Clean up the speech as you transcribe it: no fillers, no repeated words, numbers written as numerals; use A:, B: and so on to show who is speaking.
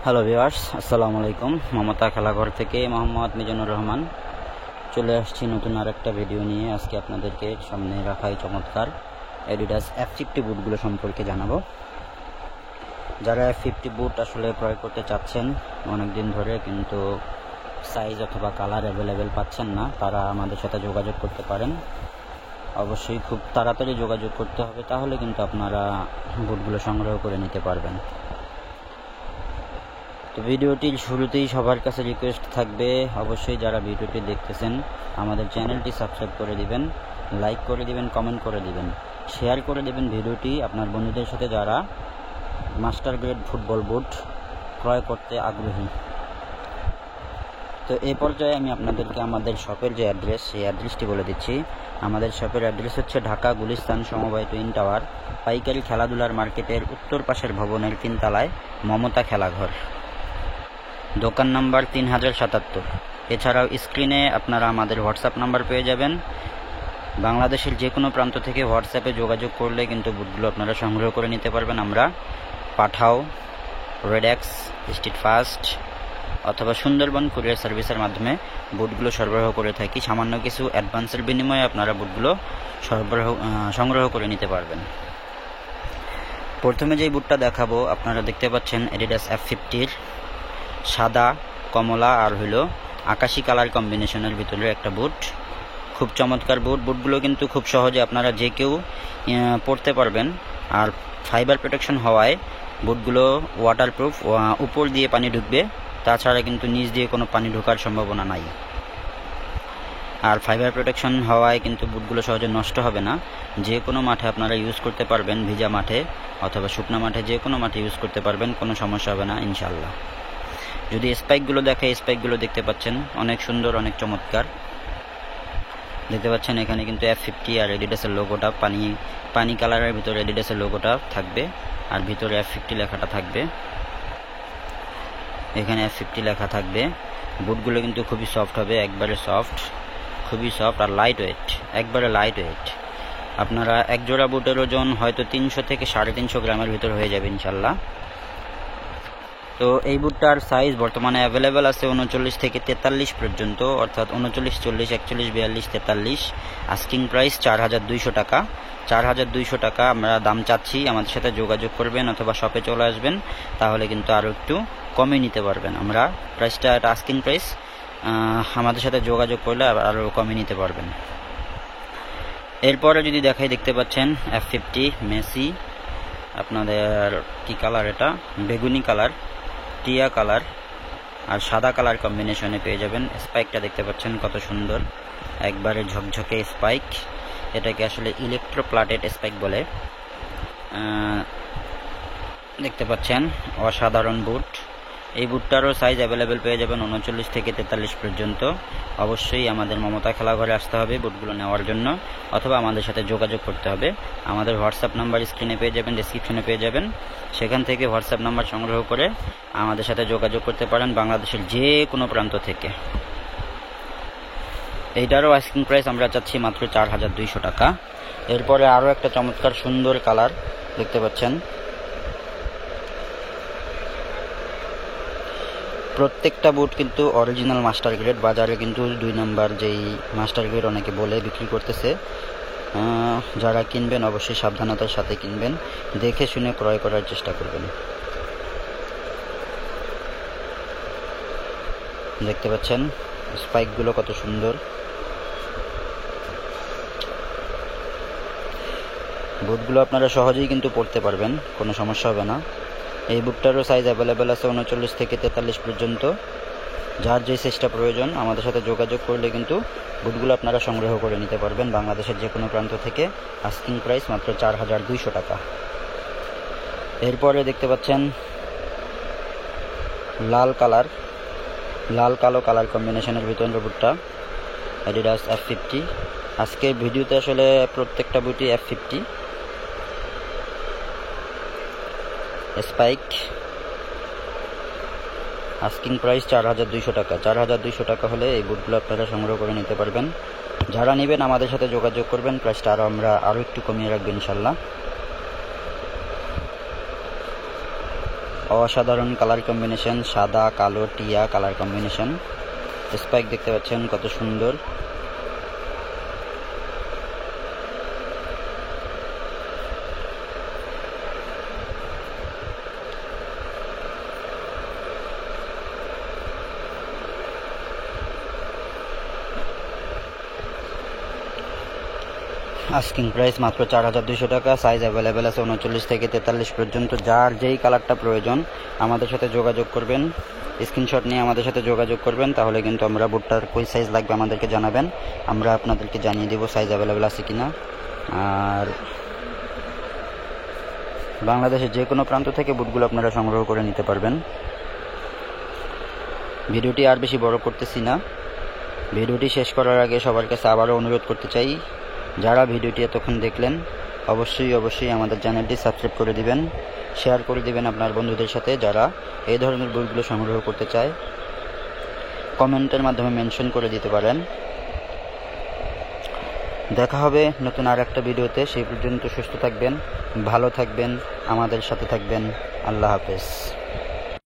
A: Hello viewers, আসসালামু আলাইকুম। মমতা খেলাঘর থেকে মোহাম্মদ মিজানুর রহমান চলে আসছি নতুন আরেকটা ভিডিও নিয়ে। আজকে আপনাদেরকে সামনে রাখা এই চমৎকার অ্যাডিডাস F50 বুটগুলো সম্পর্কে জানাবো। যারা F50 বুট আসলে ক্রয় করতে চাচ্ছেন অনেক দিন ধরে, কিন্তু সাইজ অথবা কালার অ্যাভেলেবেল পাচ্ছেন না, তারা আমাদের সাথে যোগাযোগ করতে পারেন। অবশ্যই খুব তাড়াতাড়ি যোগাযোগ করতে হবে, তাহলে কিন্তু আপনারা বুটগুলো সংগ্রহ করে নিতে পারবেন। তো ভিডিওটির শুরুতেই সবার কাছে রিকোয়েস্ট থাকবে, অবশ্যই যারা ভিডিওটি দেখতেছেন আমাদের চ্যানেলটি সাবস্ক্রাইব করে দিবেন, লাইক করে দিবেন, কমেন্ট করে দিবেন, শেয়ার করে দিবেন ভিডিওটি আপনার বন্ধুদের সাথে যারা মাস্টার গ্রেড ফুটবল বুট ক্রয় করতে আগ্রহী। তো এই পর্যায়ে আমি আপনাদেরকে আমাদের শপের যে অ্যাড্রেস, সেই অ্যাড্রেসটি বলে দিচ্ছি। আমাদের শপের অ্যাড্রেস হচ্ছে ঢাকা গুলিস্তান সমবায় টুইন টাওয়ার, পাইকারি খেলাধুলার মার্কেটের উত্তর পাশের ভবনের 3 তলায় মমতা খেলাঘর, দোকান নাম্বার 3077। এছাড়াও স্ক্রিনে আপনারা আমাদের হোয়াটসঅ্যাপ নাম্বার পেয়ে যাবেন। বাংলাদেশের যে কোনো প্রান্ত থেকে হোয়াটসঅ্যাপে যোগাযোগ করলে কিন্তু বুটগুলো আপনারা সংগ্রহ করে নিতে পারবেন। আমরা পাঠাও, রেডেক্স, স্ট্রিট ফাস্ট অথবা সুন্দরবন কুরিয়ার সার্ভিসের মাধ্যমে বুটগুলো সরবরাহ করে থাকি। সামান্য কিছু অ্যাডভান্সের বিনিময়ে আপনারা বুটগুলো সংগ্রহ করে নিতে পারবেন। প্রথমে যেই বুটটা দেখাবো, আপনারা দেখতে পাচ্ছেন অ্যাডিডাস F50-র সাদা, কমলা আর হলো আকাশি কালার কম্বিনেশনের ভিতরে একটা বুট। খুব চমৎকার বুট। বুটগুলো কিন্তু খুব সহজে আপনারা যে কেউ পরতে পারবেন। আর ফাইবার প্রোটেকশন হওয়ায় বুটগুলো ওয়াটারপ্রুফ, উপর দিয়ে পানি ঢুকবে, তাছাড়া কিন্তু নিচ দিয়ে কোনো পানি ঢোকার সম্ভাবনা নাই। আর ফাইবার প্রোটেকশন হওয়ায় কিন্তু বুটগুলো সহজে নষ্ট হবে না। যে কোনো মাঠে আপনারা ইউজ করতে পারবেন, ভিজা মাঠে অথবা শুকনো মাঠে, যে কোনো মাঠে ইউজ করতে পারবেন, কোনো সমস্যা হবে না ইনশাল্লাহ। যদি স্পাইকগুলো দেখে, স্পাইকগুলো দেখতে পাচ্ছেন অনেক সুন্দর, অনেক চমৎকার। দেখতে পাচ্ছেন এখানে কিন্তু F50 আর অ্যাডিডাসের লোগোটা পানি কালারের ভিতরে অ্যাডিডাসের লোগোটা থাকবে, আর ভিতরে F50 লেখাটা থাকবে। এখানে F50 লেখা থাকবে। বুটগুলো কিন্তু খুবই সফট হবে, একবারে সফট, খুবই সফট আর লাইট ওয়েট, একবারে লাইট ওয়েট। আপনারা এক জোড়া বুটের ওজন হয়তো 300 থেকে 350 গ্রামের ভিতর হয়ে যাবে ইনশাল্লাহ। তো এই বুটটার সাইজ বর্তমানে অ্যাভেলেবেল আছে 39 থেকে 43 পর্যন্ত, অর্থাৎ 39, 40, 41, 42, 43। আস্কিং প্রাইস 4200 টাকা। 4200 টাকা আমরা দাম চাচ্ছি। আমাদের সাথে যোগাযোগ করবেন অথবা শপে চলে আসবেন, তাহলে কিন্তু আরও একটু কমে নিতে পারবেন। আমরা প্রাইসটা, এটা আস্কিং প্রাইস, আমাদের সাথে যোগাযোগ করলে আরও কমে নিতে পারবেন। এরপরে যদি দেখাই, দেখতে পাচ্ছেন F50 মেসি, আপনাদের কি কালার, এটা বেগুনি কালার, টিয়া কালার আর সাদা কালার কম্বিনেশনে পেয়ে যাবেন। স্পাইকটা দেখতে পাচ্ছেন কত সুন্দর, একবারে ঝকঝকে স্পাইক। এটাকে আসলে ইলেকট্রোপ্লাটেড স্পাইক বলে। দেখতে পাচ্ছেন অসাধারণ বুট। এই বুটটারও সাইজ অ্যাভেলেবেল পেয়ে যাবেন 39 থেকে 43 পর্যন্ত। অবশ্যই আমাদের মমতা খেলাঘরে আসতে হবে বুটগুলো নেওয়ার জন্য, অথবা আমাদের সাথে যোগাযোগ করতে হবে। আমাদের হোয়াটসঅ্যাপ নাম্বার স্ক্রিনে পেয়ে যাবেন, ডেসক্রিপশনে পেয়ে যাবেন। সেখান থেকে হোয়াটসঅ্যাপ নাম্বার সংগ্রহ করে আমাদের সাথে যোগাযোগ করতে পারেন বাংলাদেশের যে কোনো প্রান্ত থেকে। এইটারও আস্কিং প্রাইস আমরা চাচ্ছি মাত্র 4200 টাকা। এরপরে আরও একটা চমৎকার সুন্দর কালার দেখতে পাচ্ছেন। প্রত্যেকটা বুট কিন্তু অরিজিনাল মাস্টার গ্রেড। বাজারে কিন্তু 2 নাম্বার যেই মাস্টার গ্রেড অনেকে বলে বিক্রি করতেছে। যারা কিনবেন অবশ্যই সাবধানতার সাথে কিনবেন, দেখে শুনে ক্রয় করার চেষ্টা করবেন। দেখতে পাচ্ছেন স্পাইকগুলো কত সুন্দর। বুটগুলো আপনারা সহজেই কিন্তু পরতে পারবেন, কোনো সমস্যা হবে না। এই বুটটারও সাইজ অ্যাভেলেবেল আছে 39 থেকে 43 পর্যন্ত। যার যে সাইজটা প্রয়োজন আমাদের সাথে যোগাযোগ করলে কিন্তু বুটগুলো আপনারা সংগ্রহ করে নিতে পারবেন বাংলাদেশের যে কোনো প্রান্ত থেকে। আস্কিং প্রাইস মাত্র 4200 টাকা। এরপরে দেখতে পাচ্ছেন লাল কালার, লাল কালো কালার কম্বিনেশনের ভিতরে বুটটা অ্যাডিডাস F50। আজকের ভিডিওতে আসলে প্রত্যেকটা বুটই F50 স্পাইক। আস্কিং প্রাইস 4200 টাকা। 4200 টাকা হলে এই বুটগুলো আপনারা সংগ্রহ করে নিতে পারবেন। যারা নেবেন আমাদের সাথে যোগাযোগ করবেন, প্রাইসটা আমরা আরও একটু কমিয়ে রাখবেন ইনশাল্লাহ। অসাধারণ কালার কম্বিনেশন, সাদা কালো টিয়া কালার কম্বিনেশন। স্পাইক দেখতে পাচ্ছেন কত সুন্দর। আস্কিং প্রাইস মাত্র 4200 টাকা। সাইজ অ্যাভেলেবেল আছে 39 থেকে 43 পর্যন্ত। যার যেই কালারটা প্রয়োজন আমাদের সাথে যোগাযোগ করবেন, স্ক্রিনশট নিয়ে আমাদের সাথে যোগাযোগ করবেন, তাহলে কিন্তু আমরা বুটটার কই সাইজ লাগবে আমাদেরকে জানাবেন, আমরা আপনাদেরকে জানিয়ে দেবো সাইজ অ্যাভেলেবেল আছে কিনা। আর বাংলাদেশের যে কোনো প্রান্ত থেকে বুটগুলো আপনারা সংগ্রহ করে নিতে পারবেন। ভিডিওটি আর বেশি বড় করতেছি না। ভিডিওটি শেষ করার আগে সবার কাছে আবারও অনুরোধ করতে চাই, যারা ভিডিওটি এতক্ষণ দেখলেন অবশ্যই আমাদের চ্যানেলটি সাবস্ক্রাইব করে দিবেন, শেয়ার করে দিবেন আপনার বন্ধুদের সাথে যারা এই ধরনের বুটগুলো সংগ্রহ করতে চায়। কমেন্টের মাধ্যমে মেনশন করে দিতে পারেন। দেখা হবে নতুন আর একটা ভিডিওতে। সেই পর্যন্ত সুস্থ থাকবেন, ভালো থাকবেন, আমাদের সাথে থাকবেন। আল্লাহ হাফেজ।